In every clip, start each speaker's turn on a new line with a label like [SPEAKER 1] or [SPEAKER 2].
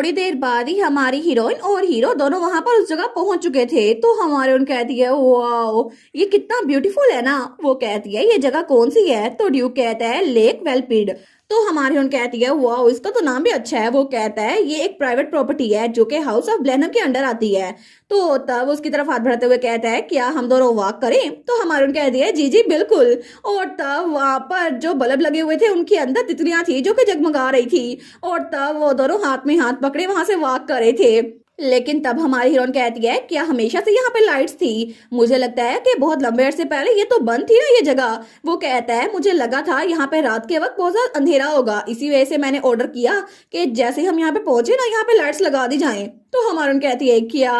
[SPEAKER 1] थोड़ी देर बाद ही हमारी हीरोइन और हीरो दोनों वहां पर उस जगह पहुंच चुके थे। तो हमारे उन कहती है वाओ ये कितना ब्यूटीफुल है ना। वो कहती है ये जगह कौन सी है। तो ड्यूक कहता है लेक वेलपीड। तो हमारी उन कहती है वाओ इसका तो नाम भी अच्छा है। वो कहता है ये एक प्राइवेट प्रॉपर्टी है जो कि हाउस ऑफ ब्लेनम के अंडर आती है। तो तब उसकी तरफ हाथ बढ़ाते हुए कहता है क्या हम दोनों वॉक करें। तो हमारी उन कहती है जी जी बिल्कुल। और तब वहां पर जो बल्ब लगे हुए थे उनके अंदर तितलियां थी जो कि जगमगा रही थी। और तब वो दोनों हाथ में हाथ पकड़े वहां से वॉक कर रहे थे। लेकिन तब हमारी हीरोइन कहती है क्या हमेशा से यहाँ पे लाइट्स थी। मुझे लगता है कि बहुत लंबे अरसे पहले ये तो बंद थी ना ये जगह। वो कहता है मुझे लगा था यहाँ पे रात के वक्त बहुत ज्यादा अंधेरा होगा इसी वजह से मैंने ऑर्डर किया कि जैसे हम यहाँ पे पहुंचे ना यहाँ पे लाइट्स लगा दी जाएं। तो हमारी उन कहती है क्या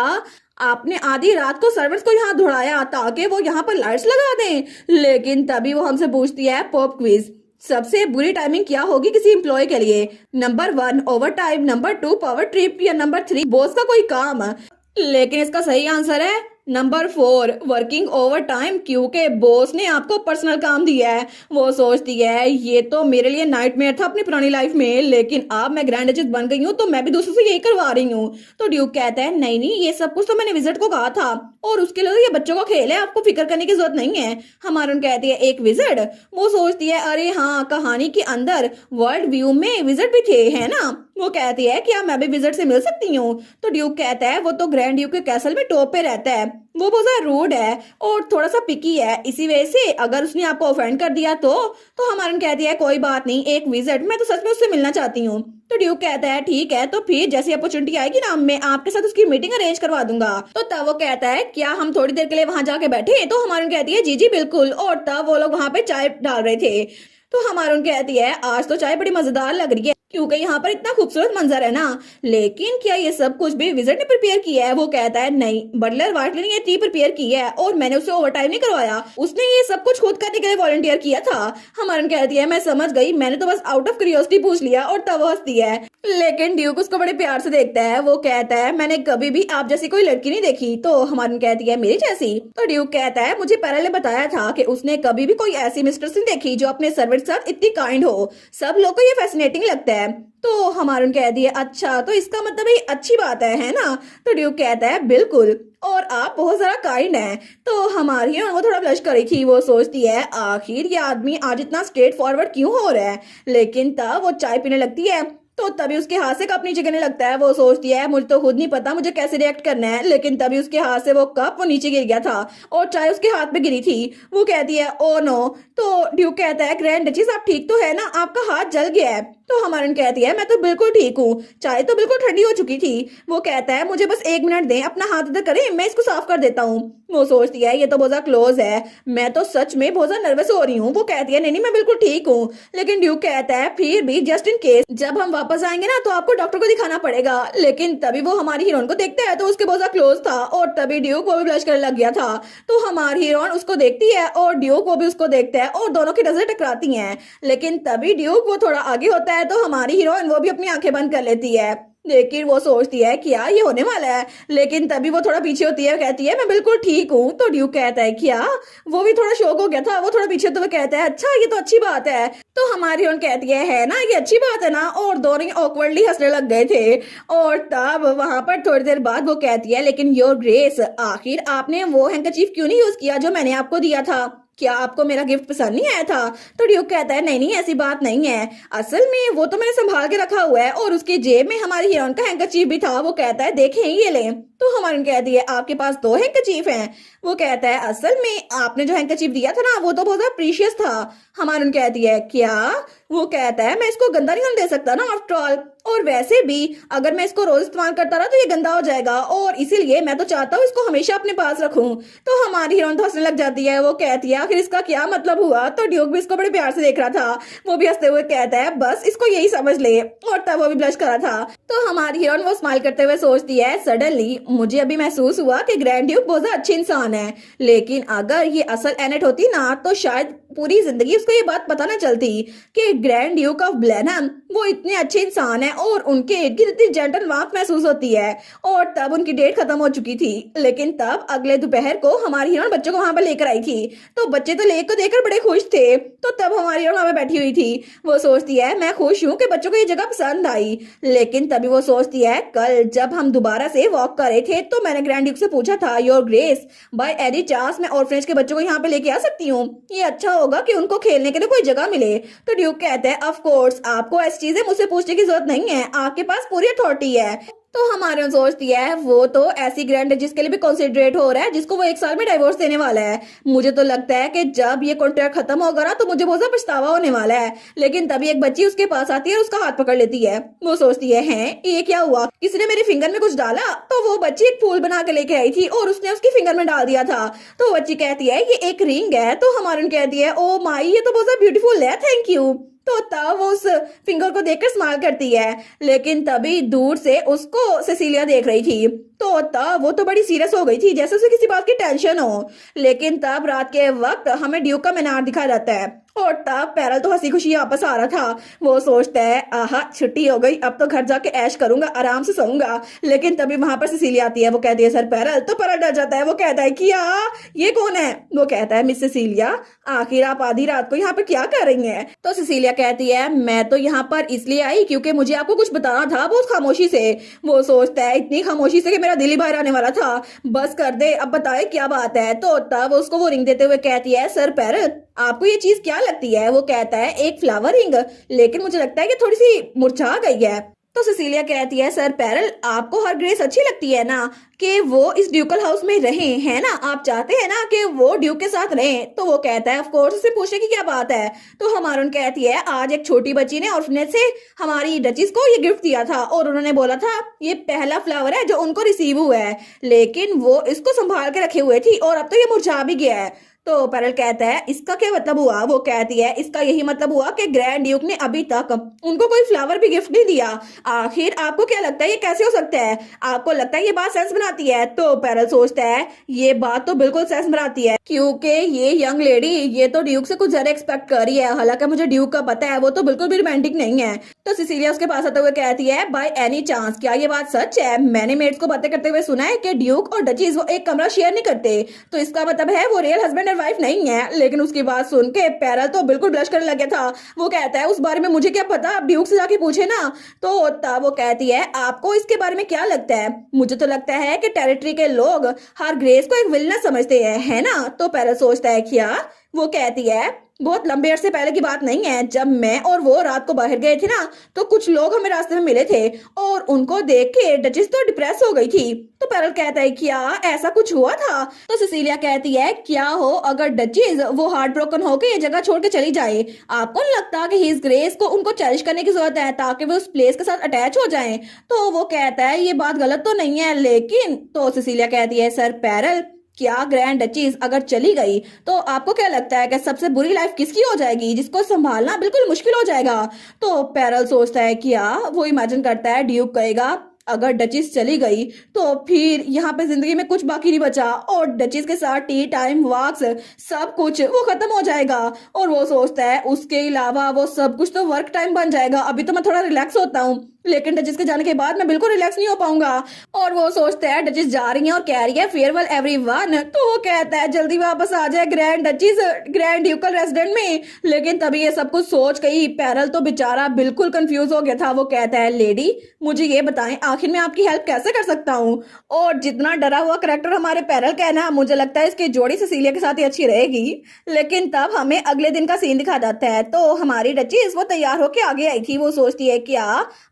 [SPEAKER 1] आपने आधी रात को सर्वेंट्स को यहाँ दौड़ाया ताकि वो यहाँ पर लाइट्स लगा दें। लेकिन तभी वो हमसे पूछती है पॉप क्विज सबसे बुरी टाइमिंग क्या होगी किसी एम्प्लॉय के लिए। Number 1 over time, number 2 power trip या नंबर 3 बॉस का कोई काम। लेकिन इसका सही आंसर है नंबर 4 वर्किंग ओवर टाइम क्योंकि बॉस ने आपको पर्सनल काम दिया है। वो सोचती है ये तो मेरे लिए नाइटमेयर था अपनी पुरानी लाइफ में लेकिन अब मैं ग्रैंड डचेस बन गई हूँ तो मैं भी दूसरों से यही करवा रही हूँ। तो ड्यूक कहता है नहीं नहीं ये सब कुछ तो मैंने विजिट को कहा था और उसके लिए तो ये बच्चों का खेल है आपको फिक्र करने की जरूरत नहीं है। हमारे उन कहती है एक विजिट। वो सोचती है अरे हाँ कहानी के अंदर वर्ल्ड व्यू में विजिट भी थे है ना। वो कहती है क्या मैं भी विजिट से मिल सकती हूँ। तो ड्यूक कहता है वो तो ग्रैंड ड्यूक के कैसल में टॉप पे रहता है वो बहुत ज्यादा रूड है और थोड़ा सा पिकी है इसी वजह से अगर उसने आपको ऑफेंड कर दिया तो हमारे कहती है कोई बात नहीं एक विजिट मैं तो सच में उससे मिलना चाहती हूँ। तो ड्यूक कहता है ठीक है तो फिर जैसी अपॉर्चुनिटी आएगी ना मैं आपके साथ उसकी मीटिंग अरेंज करवा दूंगा। तो तब वो कहता है क्या हम थोड़ी देर के लिए वहां जाके बैठे। तो हमारे कहती है जी जी बिल्कुल। और तब वो लोग वहां पे चाय डाल रहे थे। तो हमारे उन कहती है आज तो चाय बड़ी मजेदार लग रही है क्योंकि यहाँ पर इतना खूबसूरत मंजर है ना। लेकिन क्या ये सब कुछ भी विजिट ने प्रिपेयर किया है। वो कहता है नहीं बटलर वाटली ने ये टी प्रिपेयर की है और मैंने उसे ओवर टाइम नहीं करवाया उसने ये सब कुछ खुद करने के लिए वॉलंटियर किया था। हमारे कहती है मैं समझ गई मैंने तो बस आउट ऑफ क्यूरियोसिटी पूछ लिया। और तब वो हंसती है। लेकिन ड्यूक उसको बड़े प्यार से देखता है। वो कहता है मैंने कभी भी आप जैसी कोई लड़की नहीं देखी। तो हमारी कहती है मेरी जैसी। तो ड्यूक कहता है मुझे पहले बताया था कि उसने कभी भी कोई ऐसी मिस्ट्रेस नहीं देखी जो अपने सर्वेंट साथ इतनी काइंड हो। सब लोग को ये फैसिनेटिंग लगता है। तो हमारे कह दिए अच्छा तो इसका मतलब ये अच्छी बात है ना। तो ड्यूक कहता है बिल्कुल और आप बहुत ज्यादा काइंड हैं। तो हमारी वो थोड़ा ब्लश करी थी। वो सोचती है आखिर ये आदमी आज इतना स्ट्रेट फॉरवर्ड क्यों हो रहा है। लेकिन तब वो चाय पीने लगती है तो तभी उसके हाथ से कप नीचे गिरने लगता है। वो सोचती है मुझे तो खुद नहीं पता मुझे कैसे रिएक्ट करना है। लेकिन तभी उसके हाथ से वो कप वो नीचे गिर गया था और चाय उसके हाथ पे गिरी थी। वो कहती है ओ नो। तो ड्यूक कहता है ग्रैंड डचेस आप ठीक तो है ना आपका हाथ जल गया है। तो हमारन कहती है मैं तो बिल्कुल ठीक हूँ चाय तो बिल्कुल ठंडी हो चुकी थी। वो कहता है मुझे बस 1 मिनट दें अपना हाथ इधर करें मैं इसको साफ कर देता हूँ। वो सोचती है ये तो बहुत क्लोज है मैं तो सच में बहुत ज्यादा नर्वस हो रही हूँ। वो कहती है नहीं नहीं मैं बिल्कुल ठीक हूँ। लेकिन ड्यूक कहता है फिर भी जस्ट इन केस जब हम वापस आएंगे ना तो आपको डॉक्टर को दिखाना पड़ेगा। लेकिन तभी वो हमारी हीरोइन को देखता है तो उसके बहुत ज्यादा क्लोज था और तभी ड्यूक वो भी ब्लश करने लग गया था। तो हमारी हीरोइन उसको देखती है और ड्यूक वो भी उसको देखता है और दोनों की नजरें टकराती हैं। लेकिन तभी ड्यूक वो थोड़ा आगे होता है तो हमारी हीरोइन वो भी अपनी आंखें बंद कर लेती है। लेकिन वो सोचती है क्या ये होने वाला है। लेकिन तभी वो थोड़ा पीछे होती है कहती है मैं बिल्कुल ठीक हूँ। तो ड्यूक कहता है क्या। वो भी थोड़ा शौक हो गया था वो थोड़ा पीछे होते हुए कहता है अच्छा ये तो अच्छी बात है। तो हमारी हीरोइन कहती है ना ये अच्छी बात है ना। और दोनों ऑकवर्डली हंसने लग गए थे। और तब वहां पर थोड़ी देर बाद वो कहती है लेकिन योर ग्रेस आखिर आपने वो हैंकरचीफ क्यों नहीं यूज किया जो मैंने आपको दिया था। क्या आपको मेरा गिफ्ट पसंद नहीं आया था। तो ड्यूक कहता है नहीं नहीं ऐसी बात नहीं है असल में वो तो मैंने संभाल के रखा हुआ है और उसकी जेब में हमारी हीरोइन का हैंकरचीफ भी था। वो कहता है देखें ये ले। तो हमारे कहती है आपके पास 2 हैंकरचीफ हैं। वो कहता है असल में आपने जो हैंकरचीफ दिया था ना वो तो बहुत ज्यादा प्रीशियस था। हमारे कहती है क्या। वो कहता है मैं इसको गंदा नहीं होने दे सकता ना आफ्टर ऑल और वैसे भी अगर मैं इसको रोज इस्तेमाल करता रहा तो ये गंदा हो जाएगा और इसीलिए मैं तो चाहता हूँ इसको हमेशा अपने पास रखूं। तो हमारी हीरोइन तो हंसने लग जाती है। वो कहती है आखिर इसका क्या मतलब हुआ। तो ड्यूक भी इसको बड़े प्यार से देख रहा था। वो भी हंसते हुए कहता है बस इसको यही समझ ले। और तब वो भी ब्लश करा था। तो हमारी हीरोइन वो स्माइल करते हुए सोचती है सडनली मुझे अभी महसूस हुआ कि ग्रैंड ड्यूक बहुत अच्छे इंसान है। लेकिन अगर ये असल एनेट होती ना तो शायद पूरी जिंदगी उसको ये बात पता ना चलती कि ग्रैंड ड्यूक ऑफ ब्लेनहम वो इतने अच्छे इंसान है और उनके इर्द गिर्द इतनी जेंटल वार्मथ महसूस होती है। और तब उनकी डेट खत्म हो चुकी थी, लेकिन तब अगले दोपहर को हमारी हीरोइन बच्चों को वहां पर लेकर आई थी। तो बच्चे तो लेक को देखकर बड़े खुश थे। तो तब हमारी हीरोइन वहां पर बैठी हुई थी। वो सोचती है मैं खुश हूँ कि बच्चों को ये जगह पसंद आई, लेकिन तभी वो सोचती है कल जब हम दोबारा से वॉक कर रहे थे तो मैंने ग्रैंड ड्यूक से पूछा था your grace by any chance मैं ऑर्फनेज के बच्चों को यहाँ पे लेके आ सकती हूँ? ये अच्छा होगा कि उनको खेलने के लिए कोई जगह मिले। तो ड्यूक कहते हैं ऑफ कोर्स आपको ऐसी चीजें मुझसे पूछने की जरूरत नहीं है, आपके पास पूरी अथॉरिटी है। तो हमारे सोचती है वो तो ऐसी ग्रैंड जिसके लिए भी कंसिडरेट हो रहा है जिसको वो 1 साल में डाइवोर्स देने वाला है। मुझे तो लगता है कि जब ये कॉन्ट्रैक्ट खत्म होगा ना तो मुझे बहुत सा पछतावा होने वाला है। लेकिन तभी एक बच्ची उसके पास आती है और उसका हाथ पकड़ लेती है। वो सोचती है हैं ये क्या हुआ, किसी ने मेरे फिंगर में कुछ डाला? तो वो बच्ची एक फूल बना के लेके आई थी और उसने उसके फिंगर में डाल दिया था। तो बच्ची कहती है ये एक रिंग है। तो हमारे कहती है ओ माई ये तो बहुत ब्यूटीफुल है, थैंक यू। तो तब वो उस फिंगर को देखकर स्माइल करती है, लेकिन तभी दूर से उसको सिसिलिया देख रही थी। तो तब वो तो बड़ी सीरियस हो गई थी, जैसे उसे किसी बात की टेंशन हो। लेकिन तब रात के वक्त हमें ड्यूक का मीनार दिखाया जाता है और तब पैरल तो हंसी खुशी वापस आ रहा था। वो सोचता है आहा छुट्टी हो गई, अब तो घर जाके ऐश करूंगा, आराम से सोऊंगा। लेकिन तभी वहां पर सिसिलिया आती है। वो कहती है सर पैरल। तो पैरल डर जाता है। वो कहता है कि ये कौन है? वो कहता है मिस सिसिलिया आखिर आप आधी रात को यहाँ पर क्या कर रही हैं? तो सिसिलिया कहती है मैं तो यहाँ पर इसलिए आई क्योंकि मुझे आपको कुछ बताना था, बहुत खामोशी से। वो सोचता है इतनी खामोशी से कि मेरा दिल ही बाहर आने वाला था, बस कर दे, अब बताए क्या बात है। तो तब उसको वो रिंग देते हुए कहती है सर पैरल आपको ये चीज क्या लगती है? वो कहता है एक फ्लावर रिंग, लेकिन मुझे लगता है कि थोड़ी सी मुरझा गई है। तो सिसिलिया कहती है सर पैरल आपको हर ग्रेस अच्छी लगती है ना कि वो इस ड्यूकल हाउस में रहे हैं ना, आप चाहते हैं ना कि वो ड्यूक के साथ रहें? तो वो कहता है ऑफ कोर्स, उससे पूछने की क्या बात है। तो हमारून कहती है आज एक छोटी बच्ची ने ऑर्फनेज से हमारी डचिस को ये गिफ्ट दिया था और उन्होंने बोला था ये पहला फ्लावर है जो उनको रिसीव हुआ है, लेकिन वो इसको संभाल के रखे हुए थी और अब तो ये मुरझा भी गया है। तो पैरल कहता है इसका क्या मतलब हुआ? वो कहती है इसका यही मतलब हुआ कि ग्रैंड ड्यूक ने अभी तक उनको कोई फ्लावर भी गिफ्ट नहीं दिया। आखिर आपको क्या लगता है ये कैसे हो सकता है? आपको लगता है ये बात सेंस बनाती है? तो पैरल सोचता है ये बात तो बिल्कुल सेंस बनाती है, क्योंकि ये यंग लेडी ये तो ड्यूक से कुछ ज्यादा एक्सपेक्ट कर रही है। हालांकि मुझे ड्यूक का पता है वो तो बिल्कुल भी रोमांटिक नहीं है। तो सिसिलिया उसके पास आते हुए कहती है बाय एनी चांस क्या ये बात सच है? मैंने मेट्स को बातें करते हुए सुना है कि ड्यूक और डचीज वो एक कमरा शेयर नहीं करते, तो इसका मतलब है वो रियल हस्बैंड और वाइफ नहीं है। लेकिन उसकी बात सुन के पैरल तो बिल्कुल ब्लश करने लग गया था। वो कहता है उस बारे में मुझे क्या पता, आप ड्यूक से जाके पूछे ना। तो तब वो कहती है आपको इसके बारे में क्या लगता है? मुझे तो लगता है कि टेरिटरी के लोग हर ग्रेस को एक विलन समझते हैं, है ना? तो पैरल सोचता है क्या? वो कहती है बहुत लंबे अरसे पहले की बात नहीं है, जब मैं और वो रात को बाहर गए थे ना तो कुछ लोग हमें रास्ते में मिले थे और उनको देख के डचिस तो डिप्रेस हो गई थी। तो पैरल कहता है क्या ऐसा कुछ हुआ था? तो सिसिलिया कहती है क्या हो अगर डचिस वो हार्ट ब्रोकन होकर ये जगह छोड़ के चली जाए, आपको नहीं लगता कि हिज ग्रेस को उनको चैलेंज करने की जरूरत है ताकि वो उस प्लेस के साथ अटैच हो जाएं? तो वो कहता है ये बात गलत तो नहीं है, लेकिन तो सिसिलिया कहती है सर पैरल क्या ग्रैंड डचीज अगर चली गई तो आपको क्या लगता है कि सबसे बुरी लाइफ किसकी हो जाएगी, जिसको संभालना बिल्कुल मुश्किल हो जाएगा? तो पैरल सोचता है क्या वो इमेजिन करता है ड्यूक कहेगा अगर डचिस चली गई तो फिर यहाँ पे जिंदगी में कुछ बाकी नहीं बचा और डचिस के साथ टी टाइम वॉक्स सब कुछ वो खत्म हो जाएगा। और वो सोचता है उसके अलावा वो सब कुछ तो वर्क टाइम बन जाएगा। अभी तो मैं थोड़ा रिलैक्स होता हूँ, लेकिन डचिस के जाने के बाद मैं बिल्कुल रिलैक्स नहीं हो पाऊंगा। और वो सोचता है डचिस जा रही है और कह रही है फेयरवेल एवरीवन। तो वो कहता है जल्दी वापस आ जाए ग्रैंड डचिस ग्रैंड ड्यूकल रेसिडेंट में। लेकिन तभी ये सब कुछ सोच गई पैरल तो बेचारा बिल्कुल कंफ्यूज हो गया था। वो कहता है लेडी मुझे ये बताएं आखिर मैं आपकी हेल्प कैसे कर सकता हूँ? और जितना डरा हुआ करेक्टर हमारे पैरल का है ना, मुझे लगता है इसकी जोड़ी सिसिलिया के साथ ही अच्छी रहेगी। लेकिन तब हमें अगले दिन का सीन दिखा जाता है। तो हमारी डचिस वो तैयार होके आगे आई थी। वो सोचती है क्या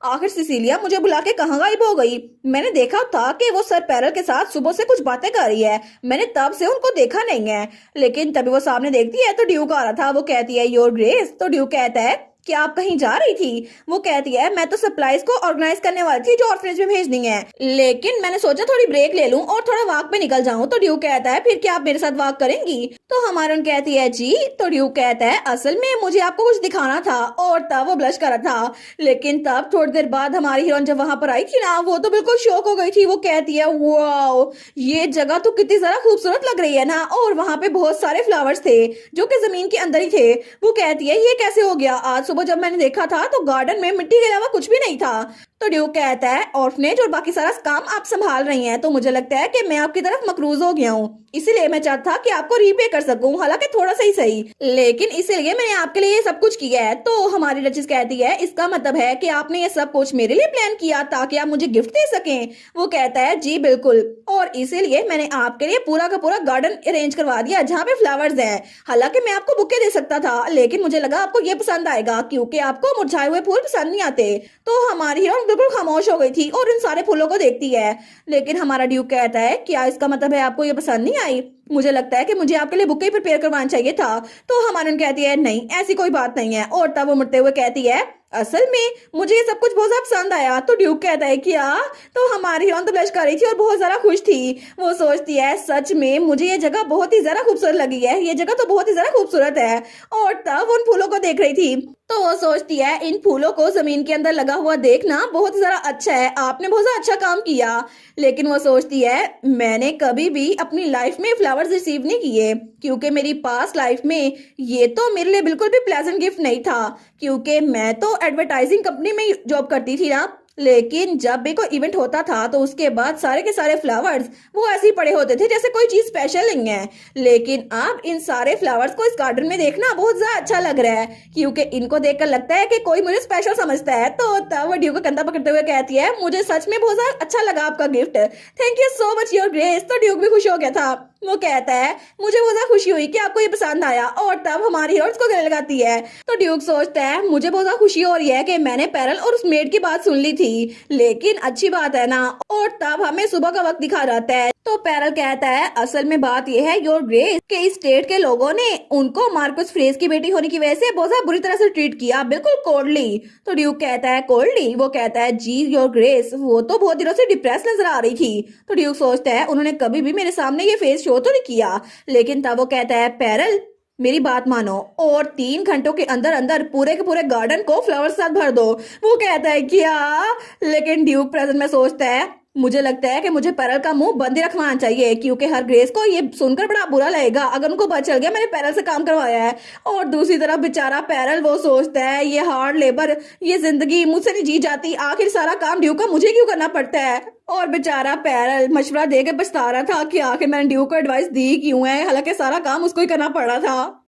[SPEAKER 1] आखिर सिसिलिया मुझे बुला के कहाँ गायब हो गई? मैंने देखा था कि वो सर पैरल के साथ सुबह से कुछ बातें कर रही है, मैंने तब से उनको देखा नहीं है। लेकिन तभी वो सामने देखती है तो ड्यूक आ रहा था। वो कहती है योर ग्रेस। तो ड्यूक कहता है कि आप कहीं जा रही थी? वो कहती है मैं तो सप्लाईज को ऑर्गेनाइज करने वाली थी जो ऑर्फनेज में भेजनी है, लेकिन मैंने सोचा थोड़ी ब्रेक ले लूं और थोड़ा वॉक पे निकल जाऊं। तो ड्यूक कहता है फिर क्या आप मेरे साथ वॉक करेंगी? तो हमारन कहती है जी। तो ड्यूक कहता है असल में मुझे आपको कुछ दिखाना था। और तब वो ब्लश कर रहा था। लेकिन तब थोड़ी देर बाद हमारी हीरोइन जब वहां पर आई थी ना वो तो बिल्कुल शॉक हो गई थी। वो कहती है वाओ ये जगह तो कितनी ज्यादा खूबसूरत लग रही है ना, और वहां पे बहुत सारे फ्लावर्स थे जो कि जमीन के अंदर ही थे। वो कहती है ये कैसे हो गया? आज सुबह सुबह जब मैंने देखा था तो गार्डन में मिट्टी के अलावा कुछ भी नहीं था। तो ड्यूक कहता है ऑर्फनेज और बाकी सारा काम आप संभाल रही हैं, तो मुझे लगता है कि मैं आपकी तरफ मकरूज हो गया हूँ, इसीलिए मैं चाहता था कि आपको रीपे कर सकूं, हालांकि थोड़ा सा ही सही, लेकिन इसीलिए मैंने आपके लिए ये सब कुछ किया है। तो हमारी डचेस कहती है इसका मतलब है कि आपने ये सब कुछ मेरे लिए प्लान किया ताकि आप मुझे गिफ्ट दे सकें। वो कहता है जी बिल्कुल, और इसीलिए मैंने आपके लिए पूरा का पूरा गार्डन अरेंज करवा दिया जहाँ पे फ्लावर्स है। हालांकि मैं आपको बुके दे सकता था, लेकिन मुझे लगा आपको ये पसंद आएगा क्योंकि आपको मुरझाए हुए फूल पसंद नहीं आते। तो हमारी हीरोइन बिल्कुल खामोश हो गई थी और इन सारे फूलों को देखती है। लेकिन हमारा ड्यूक कहता है क्या इसका मतलब है आपको ये पसंद नहीं आई? मुझे लगता है कि मुझे आपके लिए बुके प्रिपेयर करवाना चाहिए था। तो हमारी कहती है नहीं, ऐसी कोई बात नहीं है। और तब वो मुड़ते हुए कहती है असल में मुझे ये सब कुछ बहुत ज्यादा पसंद आया। तो ड्यूक कहता है क्या? तो हमारी हीरोइन तो ब्लश कर रही थी और बहुत ज्यादा खुश थी। वो सोचती है सच में मुझे ये जगह बहुत ही ज्यादा खूबसूरत लगी है, ये जगह तो बहुत ही ज्यादा खूबसूरत है। और तब उन फूलों को देख रही थी तो वो सोचती है इन फूलों को जमीन के अंदर लगा हुआ देखना बहुत ही ज्यादा अच्छा है, आपने बहुत ज्यादा अच्छा काम किया। लेकिन वो सोचती है मैंने कभी भी अपनी लाइफ में फ्लावर्स रिसीव नहीं किए क्योंकि मेरी पास्ट लाइफ में ये तो मेरे लिए बिल्कुल भी प्लेजेंट गिफ्ट नहीं था, क्योंकि मैं तो एडवर्टाइजिंग कंपनी में जॉब करती थी ना। लेकिन जब भी कोई इवेंट होता था तो उसके बाद सारे के सारे फ्लावर्स वो ऐसे ही पड़े होते थे जैसे कोई चीज स्पेशल नहीं है। लेकिन अब इन सारे फ्लावर्स को इस गार्डन में देखना बहुत ज्यादा अच्छा लग रहा है क्योंकि इनको देखकर लगता है कि कोई मुझे स्पेशल समझता है। तो तब वो ड्यूक का कंधा पकड़ते हुए कहती है मुझे सच में बहुत ज्यादा अच्छा लगा आपका gift, thank you so much your grace. तो ड्यूक भी खुश हो गया था। वो कहता है मुझे बहुत ज्यादा खुशी हुई कि आपको ये पसंद आया। और तब हमारी हीरोइन उसको गले लगाती है। तो ड्यूक सोचता है मुझे बहुत ज्यादा खुशी हो रही है कि मैंने पैरल और उस मेड की बात सुन ली थी, लेकिन अच्छी बात है ना। और तब हमें सुबह का वक्त दिखा जाता है। तो पैरल कहता है असल में बात यह है योर ग्रेस के इस स्टेट के लोगों ने उनको मार्कस फ्रेज की बेटी होने की वजह से बहुत ज्यादा बुरी तरह से ट्रीट किया, बिल्कुल कोल्डली। तो ड्यूक कहता है कोल्डली? वो कहता है जी योर ग्रेस, वो तो बहुत दिनों से डिप्रेस नजर आ रही थी। तो ड्यूक सोचता है उन्होंने कभी भी मेरे सामने ये फेस शो तो नहीं किया। लेकिन तब वो कहता है पैरल मेरी बात मानो और 3 घंटों के अंदर अंदर पूरे के पूरे गार्डन को फ्लावर से भर दो। वो कहता है क्या? लेकिन ड्यूक प्रेजेंट में सोचता है मुझे लगता है कि मुझे पैरल का मुंह बंद ही रखवाना चाहिए क्योंकि हर ग्रेस को ये सुनकर बड़ा बुरा लगेगा अगर उनको पता चल गया मैंने पैरल से काम करवाया है। और दूसरी तरफ बेचारा पैरल वो सोचता है ये हार्ड लेबर, ये जिंदगी मुझसे नहीं जी जाती, आखिर सारा काम ड्यूक का मुझे क्यों करना पड़ता है। और बेचारा पैरल मशवरा देकर पछता रहा था कि आखिर मैंने ड्यूक को एडवाइस दी क्यों है, हालांकि सारा काम उसको ही करना पड़ रहा था।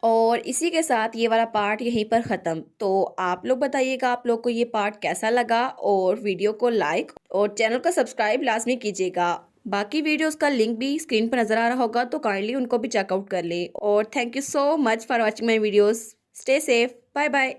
[SPEAKER 1] और इसी के साथ ये वाला पार्ट यहीं पर ख़त्म। तो आप लोग बताइएगा आप लोग को ये पार्ट कैसा लगा, और वीडियो को लाइक और चैनल को सब्सक्राइब लाजमी कीजिएगा। बाकी वीडियोस का लिंक भी स्क्रीन पर नज़र आ रहा होगा तो काइंडली उनको भी चेकआउट कर लें। और thank you so much for watching my videos. Stay safe, bye bye.